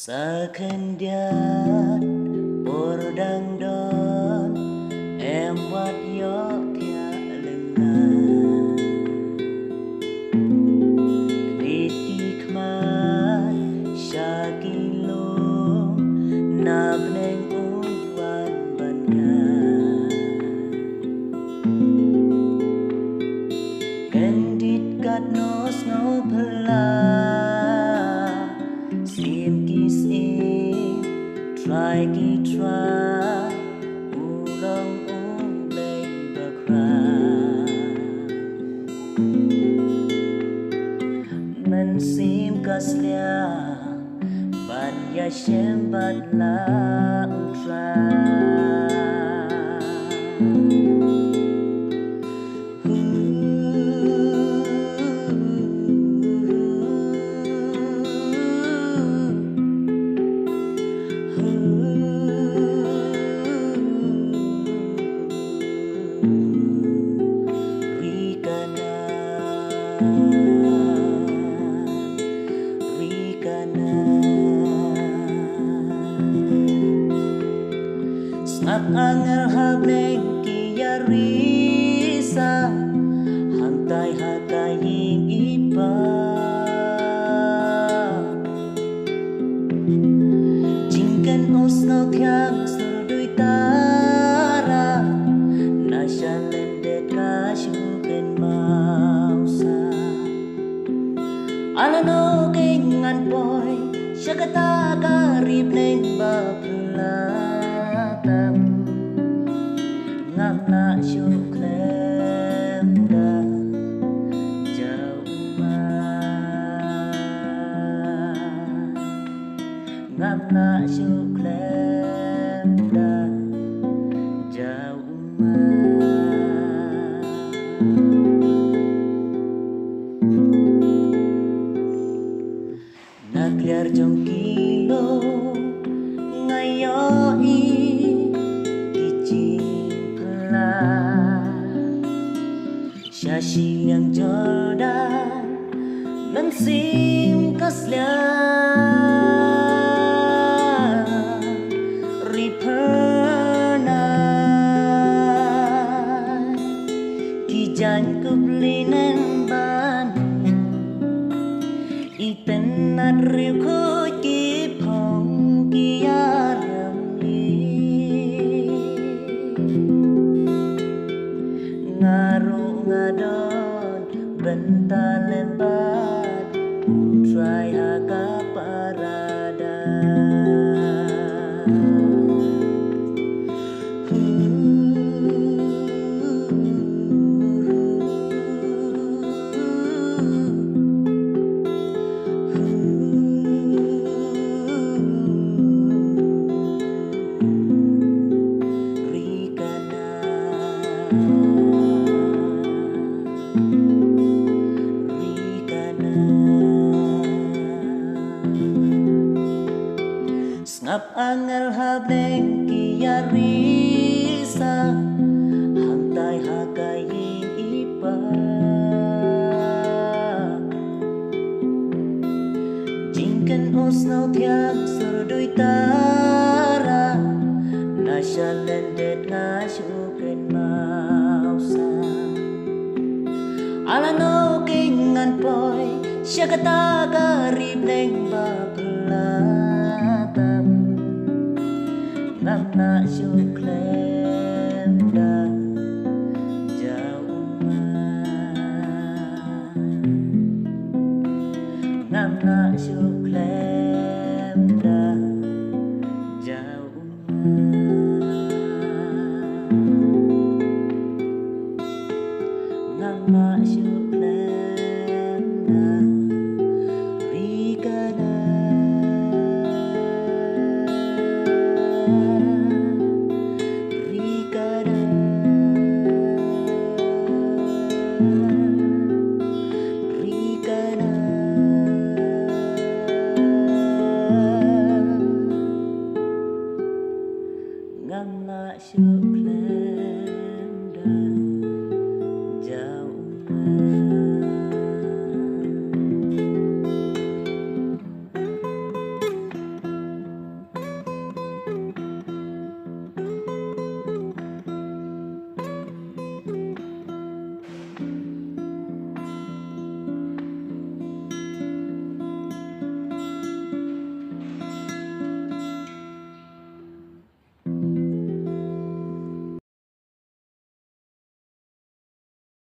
Sakendiat bordang don em wat yo kia lengan Kriti kman syakilong nabneng umpan bangan Kendit kat nos no pela Sim kisim try ki try Ulong ulay bakra Men sim kaslia Ban ya shem bat la utra Snap angel hableng kia risa Hantai hakai hing ipa Jingkan osno tiang surdui tara Nasyan lendet kasyuken mausa Alano kengan boy Syakata karib leng bapelatam Ngam na syuklem da jauh Ngam na syuklem da jauh Nakliar jong kilo ngayoi kicing pelan Syashi yang Jordan mensim kaslian Ripernan Kijan kublinen ban Iten nadriu ko kipong kiaram li Ngaru ngadon bentar lembat Utrai haka parada Ngap angel hableng kia risa Hantai hakai ipa Jingken osnau tiang surdui tara Nasya lendet ngasyuken mausa Alano kengan poi Syakata karib leng bapelatam Ngam na syuklem da jauh Ngam na syuklem da jauh Ngam na syuklem da Rika syuk